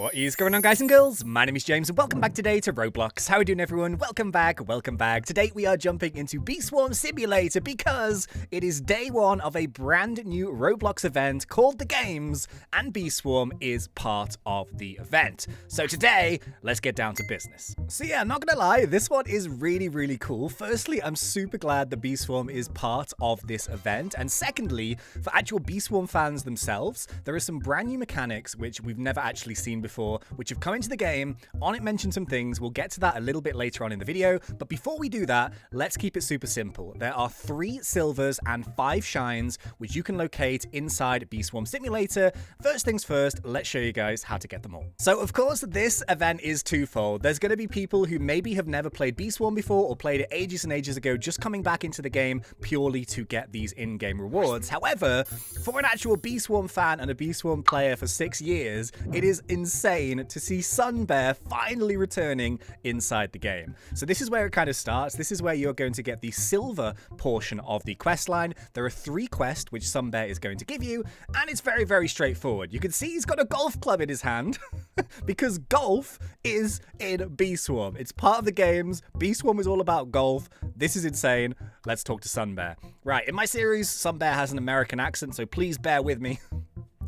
What is going on, guys and girls? My name is James and welcome back today to Roblox. How are we doing, everyone? Welcome back, welcome back. Today we are jumping into Beesmas Simulator because it is day one of a brand new Roblox event called The Games, and Beesmas is part of the event. So today, let's get down to business. So yeah, not gonna lie, this one is really cool. Firstly, I'm super glad that Beesmas is part of this event, and secondly, for actual Beesmas fans themselves, there are some brand new mechanics which we've never actually seen before, which have come into the game. On it mentioned some things. We'll get to that a little bit later on in the video, but before we do that, let's keep it super simple. There are 3 silvers and 5 shines which you can locate inside Beesmas Simulator. First things first, let's show you guys how to get them all. So of course, this event is twofold. There's going to be people who maybe have never played Beesmas before or played it ages and ages ago, just coming back into the game purely to get these in-game rewards. However, for an actual Beesmas fan and a Beesmas player for 6 years, it is insane to see Sunbear finally returning inside the game. So this is where it kind of starts. This is where you're going to get the silver portion of the quest line. There are 3 quests which Sunbear is going to give you, and it's very straightforward. You can see he's got a golf club in his hand because golf is in Beesmas. It's part of the games. Beesmas is all about golf. This is insane. Let's talk to Sunbear. Right, in my series, Sunbear has an American accent, so please bear with me.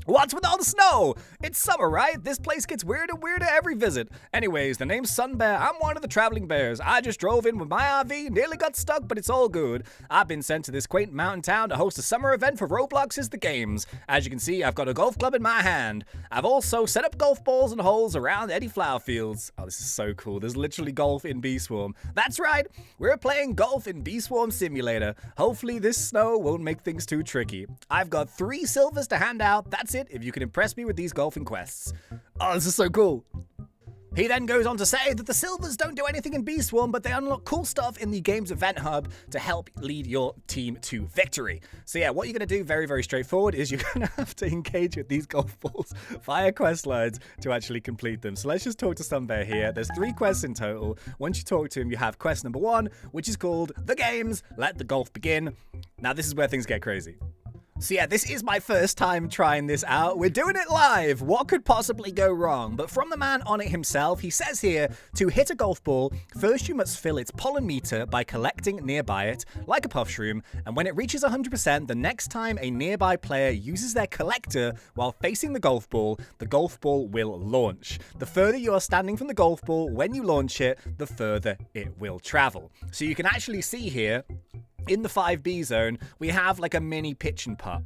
What's with all the snow? It's summer, right? This place gets weirder and weirder every visit. Anyways, the name's Sunbear. I'm one of the traveling bears. I just drove in with my RV, nearly got stuck, but it's all good. I've been sent to this quaint mountain town to host a summer event for Roblox's The Games. As you can see, I've got a golf club in my hand. I've also set up golf balls and holes around Eddie Flower Fields. Oh, this is so cool. There's literally golf in Beesmas. That's right. We're playing golf in Beesmas Simulator. Hopefully this snow won't make things too tricky. I've got 3 silvers to hand out. That's it, if you can impress me with these golfing quests. Oh, this is so cool. He then goes on to say that the silvers don't do anything in Beesmas, but they unlock cool stuff in the game's event hub to help lead your team to victory. So yeah, what you're going to do, very straightforward, is you're going to have to engage with these golf balls via quest lines to actually complete them. So let's just talk to Sunbear here. There's 3 quests in total. Once you talk to him, you have quest number 1, which is called The Games, Let the Golf Begin. Now this is where things get crazy. So yeah, this is my first time trying this out. We're doing it live. What could possibly go wrong? But from the man on it himself, he says here, to hit a golf ball, first you must fill its pollen meter by collecting nearby it, like a puff shroom, and when it reaches 100%, the next time a nearby player uses their collector while facing the golf ball will launch. The further you are standing from the golf ball when you launch it, the further it will travel. So you can actually see here, in the 5B zone, we have like a mini pitch and putt,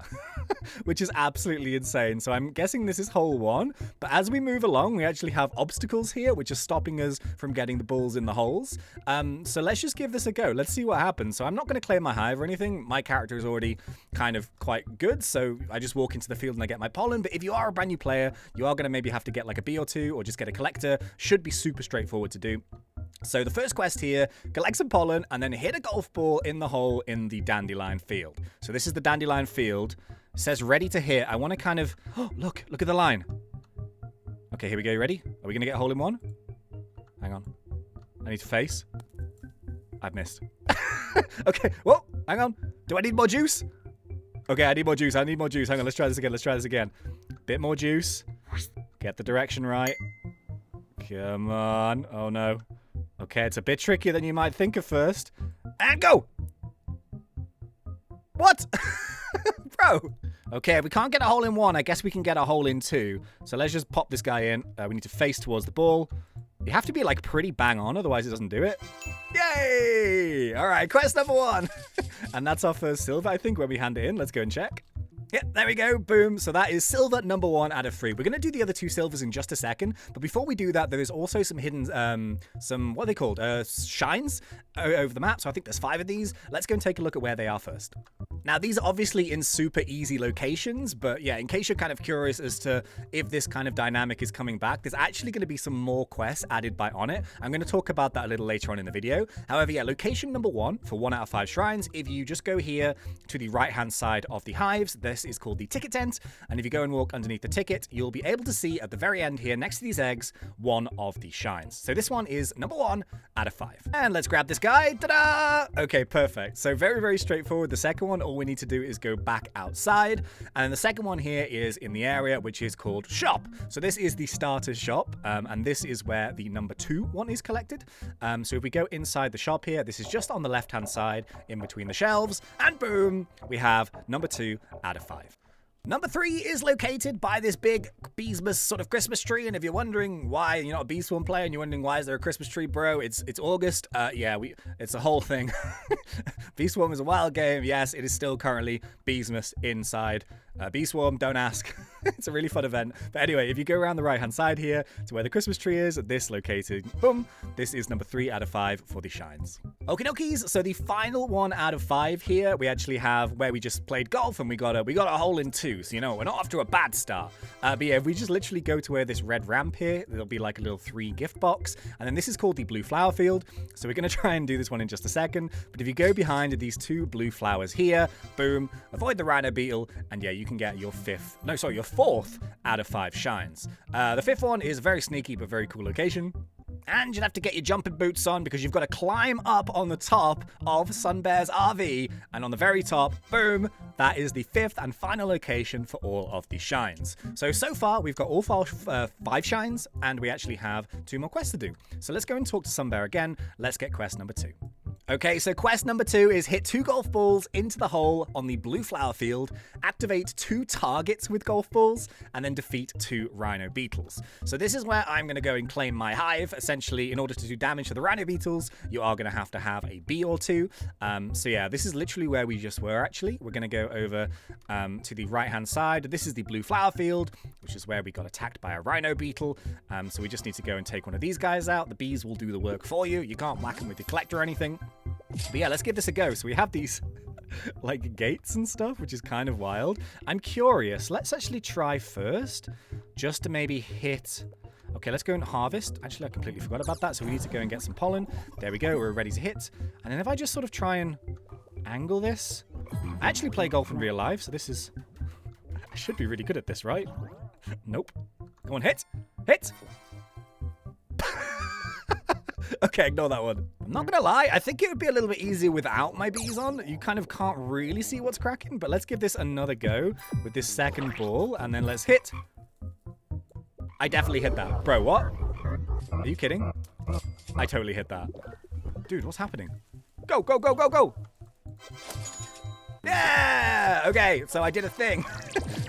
which is absolutely insane. So I'm guessing this is hole 1, but as we move along, we actually have obstacles here, which are stopping us from getting the balls in the holes. So let's just give this a go. Let's see what happens. So I'm not going to claim my hive or anything. My character is already kind of quite good, so I just walk into the field and I get my pollen. But if you are a brand new player, you are going to maybe have to get like a bee or 2 or just get a collector. Should be super straightforward to do. So the first quest here, collect some pollen and then hit a golf ball in the hole in the dandelion field. So this is the dandelion field. It says ready to hit. I want to kind of, oh, look at the line. Okay, here we go. You ready? Are we going to get a hole in 1? Hang on. I need to face. I've missed. Okay, whoa, hang on. Do I need more juice? Okay, I need more juice. Hang on, let's try this again. Bit more juice. Get the direction right. Come on. Oh no. Okay, it's a bit trickier than you might think at first. And go! What? Bro! Okay, if we can't get a hole in 1, I guess we can get a hole in 2. So let's just pop this guy in. We need to face towards the ball. You have to be like pretty bang on, otherwise it doesn't do it. Yay! Alright, quest number 1. And that's our first silver, I think, when we hand it in. Let's go and check. Yep, there we go. Boom. So that is silver number 1 out of 3. We're going to do the other 2 silvers in just a second. But before we do that, there is also some hidden, what are they called? Shines over the map. So I think there's 5 of these. Let's go and take a look at where they are first. Now, these are obviously in super easy locations, but yeah, in case you're kind of curious as to if this kind of dynamic is coming back, there's actually going to be some more quests added by on it. I'm going to talk about that a little later on in the video. However, yeah, location number 1 for 1 out of 5 shrines, if you just go here to the right-hand side of the hives, this is called the ticket tent, and if you go and walk underneath the ticket, you'll be able to see at the very end here, next to these eggs, 1 of the shines. So this one is number 1 out of 5. And let's grab this guy. Ta-da! Okay, perfect. So very straightforward. The second one all we need to do is go back outside. And then the second one here is in the area, which is called shop. So this is the starter shop, and this is where the number 2 one is collected. So if we go inside the shop here, this is just on the left-hand side in between the shelves, and boom, we have number 2 out of 5. Number 3 is located by this big Beesmas sort of Christmas tree, and if you're wondering why you're not a Beeswarm player and you're wondering why is there a Christmas tree, bro, it's August. Yeah, it's a whole thing. Beeswarm is a wild game. Yes, it is still currently Beesmas inside Beeswarm. Don't ask. It's a really fun event. But anyway, if you go around the right-hand side here to where the Christmas tree is, this located, boom, this is number 3 out of 5 for the shines. Okie dokies, so the final 1 out of 5 here, we actually have where we just played golf and we got a hole in 2. So, you know, we're not off to a bad start. But yeah, if we just literally go to where this red ramp here, there'll be like a little 3 gift box. And then this is called the blue flower field. So we're going to try and do this one in just a second. But if you go behind these 2 blue flowers here, boom, avoid the rhino beetle. And yeah, you can get your 4th out of 5 shines. The 5th one is a very sneaky but very cool location. And you'd have to get your jumping boots on because you've got to climb up on the top of Sunbear's RV. And on the very top, boom, that is the 5th and final location for all of the shines. So far, we've got all 5 shines, and we actually have 2 more quests to do. So let's go and talk to Sunbear again. Let's get quest number 2. Okay, so quest number 2 is hit 2 golf balls into the hole on the blue flower field, activate 2 targets with golf balls, and then defeat 2 rhino beetles. So this is where I'm going to go and claim my hive. Essentially, in order to do damage to the rhino beetles, you are going to have a bee or 2. So yeah, this is literally where we just were actually. We're going to go over to the right-hand side. This is the blue flower field, which is where we got attacked by a rhino beetle. So we just need to go and take one of these guys out. The bees will do the work for you. You can't whack them with the collector or anything. But yeah, let's give this a go. So we have these like gates and stuff, which is kind of wild. I'm curious. Let's actually try first just to maybe hit. Okay, let's go and harvest. Actually, I completely forgot about that. So we need to go and get some pollen. There we go. We're ready to hit. And then if I just sort of try and angle this. I actually play golf in real life, so this is... I should be really good at this, right? Nope. Go on, hit. Hit. Okay, ignore that one. I'm not gonna lie, I think it would be a little bit easier without my bees on. You kind of can't really see what's cracking, but let's give this another go with this second ball, and then let's hit. I definitely hit that. Bro, what? Are you kidding? I totally hit that. Dude, what's happening? Go, go, go, go, go! Yeah! Okay, so I did a thing.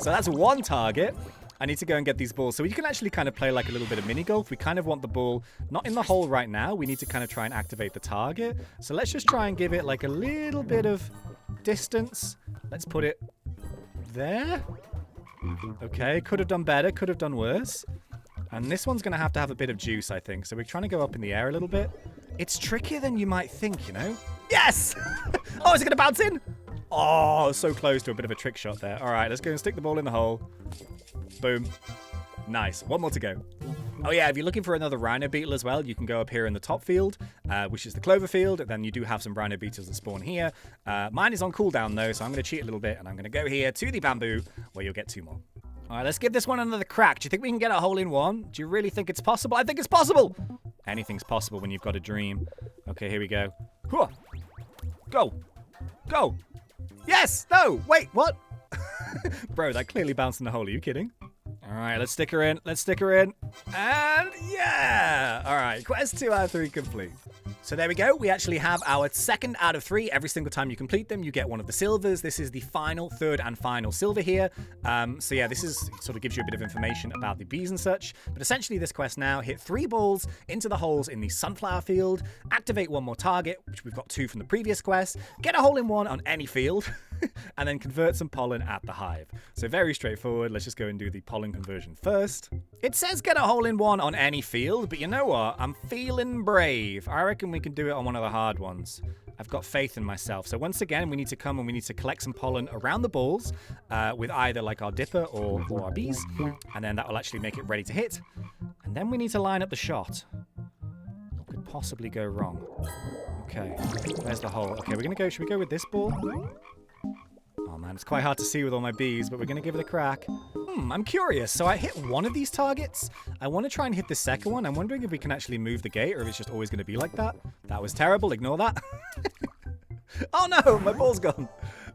So that's 1 target. I need to go and get these balls. So we can actually kind of play like a little bit of mini golf. We kind of want the ball not in the hole right now. We need to kind of try and activate the target. So let's just try and give it like a little bit of distance. Let's put it there. Okay, could have done better, could have done worse. And this one's going to have a bit of juice, I think. So we're trying to go up in the air a little bit. It's trickier than you might think, you know? Yes! Oh, is it going to bounce in? Oh, so close to a bit of a trick shot there. All right, let's go and stick the ball in the hole. Boom. Nice. 1 more to go. Oh yeah, if you're looking for another rhino beetle as well, you can go up here in the top field, which is the clover field. Then you do have some rhino beetles that spawn here. Mine is on cooldown though, so I'm going to cheat a little bit, and I'm going to go here to the bamboo, where you'll get 2 more. All right, let's give this one another crack. Do you think we can get a hole in 1? Do you really think it's possible? I think it's possible. Anything's possible when you've got a dream. Okay, here we go. Go. Go. Yes! No! Wait, what? Bro, that clearly bounced in the hole. Are you kidding? All right, let's stick her in. Let's stick her in. And yeah! All right, quest 2 out of 3 complete. So there we go. We actually have our 2nd out of 3. Every single time you complete them, you get one of the silvers. This is the final, 3rd and final silver here. So yeah, this is sort of gives you a bit of information about the bees and such. But essentially this quest now, hit 3 balls into the holes in the sunflower field, activate 1 more target, which we've got 2 from the previous quest, get a hole in 1 on any field, and then convert some pollen at the hive. So very straightforward. Let's just go and do the pollen conversion first. It says get a hole in 1 on any field, but you know what? I'm feeling brave. I reckon we can do it on one of the hard ones. I've got faith in myself. So once again, we need to come and we need to collect some pollen around the balls with either like our dipper or our bees. And then that will actually make it ready to hit. And then we need to line up the shot. What could possibly go wrong? Okay, there's the hole. Okay, we're going to go, should we go with this ball? Oh man, it's quite hard to see with all my bees, but we're going to give it a crack. I'm curious. So I hit 1 of these targets. I want to try and hit the second one. I'm wondering if we can actually move the gate or if it's just always going to be like that. That was terrible. Ignore that. Oh no, my ball's gone.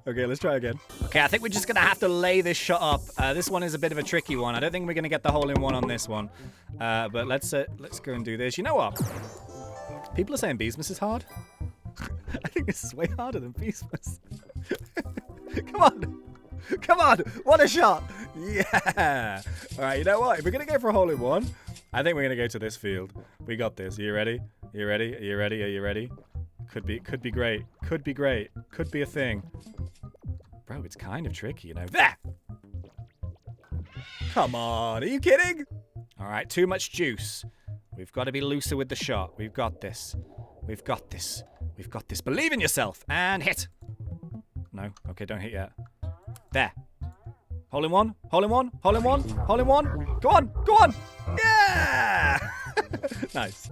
Okay, let's try again. Okay, I think we're just going to have to lay this shot up. This one is a bit of a tricky one. I don't think we're going to get the hole-in-one on this one. But let's go and do this. You know what? People are saying Beesmas is hard. I think this is way harder than Beesmas. Come on. Come on. What a shot. Yeah. All right, you know what? If we're going to go for a hole-in-one, I think we're going to go to this field. We got this. Are you ready? Are you ready? Are you ready? Are you ready? Could be great. Could be great. Could be a thing. Bro, it's kind of tricky, you know. There! Come on. Are you kidding? All right, too much juice. We've got to be looser with the shot. We've got this. We've got this. We've got this. Believe in yourself. And hit. No. Okay, don't hit yet. There. Hole in one. Hole in one. Hole in one. Hole in one. Go on. Go on. Yeah! Nice.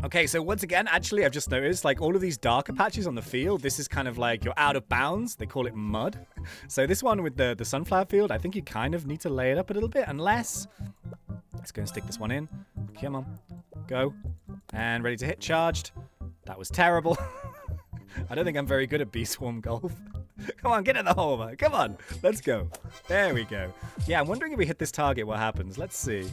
Okay, so once again, actually, I've just noticed, like, all of these darker patches on the field, this is kind of like you're out of bounds. They call it mud. So this one with the sunflower field, I think you kind of need to lay it up a little bit, unless... Let's go and stick this one in. Come on. Go. And ready to hit. Charged. That was terrible. I don't think I'm very good at Bee Swarm golf. Come on, get in the hole, man. Come on. Let's go. There we go. Yeah, I'm wondering if we hit this target, what happens. Let's see.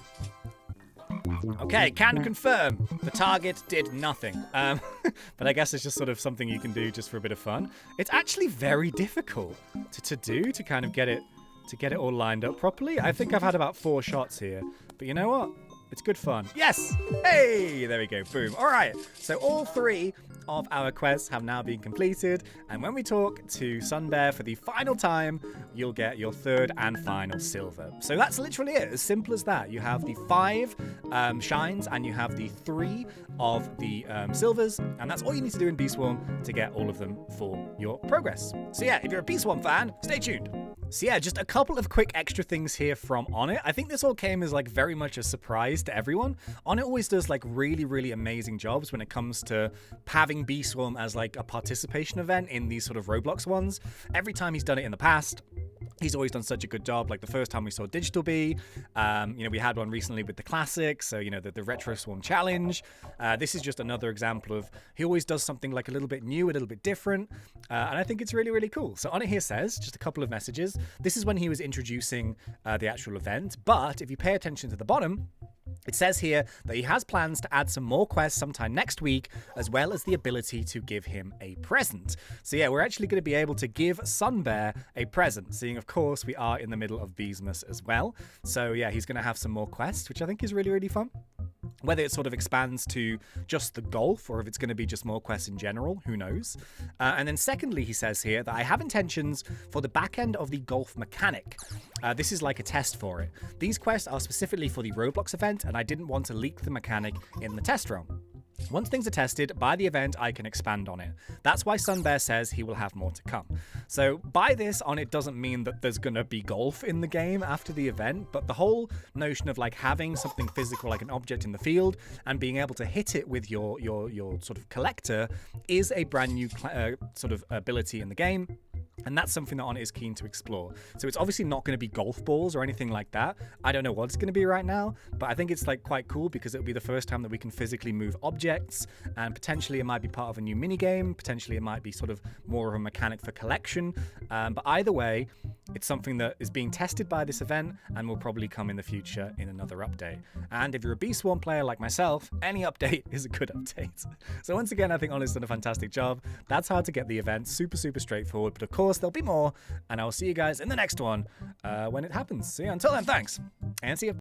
Okay, can confirm. The target did nothing. But I guess it's just sort of something you can do just for a bit of fun. It's actually very difficult to do, to kind of get it all lined up properly. I think I've had about 4 shots here. But you know what? It's good fun. Yes! Hey! There we go. Boom. All right. So all 3 of our quests have now been completed. And when we talk to Sunbear for the final time, you'll get your 3rd and final silver. So that's literally it. As simple as that. You have the 5 shines and you have the 3 of the silvers. And that's all you need to do in Bee Swarm to get all of them for your progress. So yeah, if you're a Bee Swarm fan, stay tuned. So yeah, just a couple of quick extra things here from Onnit. I think this all came as like very much a surprise to everyone. Onnit always does like really, really amazing jobs when it comes to having Bee Swarm as like a participation event in these sort of Roblox ones. Every time he's done it in the past, he's always done such a good job. Like the first time we saw Digital Bee, we had one recently with the classics. So, the Retro Swarm Challenge. This is just another example of he always does something like a little bit new, a little bit different. And I think it's really, really cool. So Onnit here says, just a couple of messages. This is when he was introducing the actual event. But if you pay attention to the bottom, it says here that he has plans to add some more quests sometime next week, as well as the ability to give him a present. So yeah, we're actually going to be able to give Sunbear a present, seeing of course we are in the middle of Beesmas as well. So yeah, he's going to have some more quests, which I think is really, really fun. Whether it sort of expands to just the golf or if it's going to be just more quests in general, who knows? And then secondly, he says here that I have intentions for the back end of the golf mechanic. This is like a test for it. These quests are specifically for the Roblox event, and I didn't want to leak the mechanic in the test realm. Once things are tested by the event, I can expand on it. That's why Sunbear says he will have more to come. So by this, Onnit doesn't mean that there's going to be golf in the game after the event, but the whole notion of like having something physical like an object in the field and being able to hit it with your sort of collector is a brand new sort of ability in the game. And that's something that Onnit is keen to explore. So it's obviously not going to be golf balls or anything like that. I don't know what it's going to be right now, but I think it's like quite cool because it'll be the first time that we can physically move objects, and potentially it might be part of a new mini game. Potentially it might be sort of more of a mechanic for collection. But either way, it's something that is being tested by this event and will probably come in the future in another update. And if you're a Bee Swarm player like myself, any update is a good update. So once again, I think Onnit's done a fantastic job. That's how to get the event. Super, super straightforward. But of course, there'll be more, and I'll see you guys in the next one when it happens. So yeah, until then, thanks, and see you.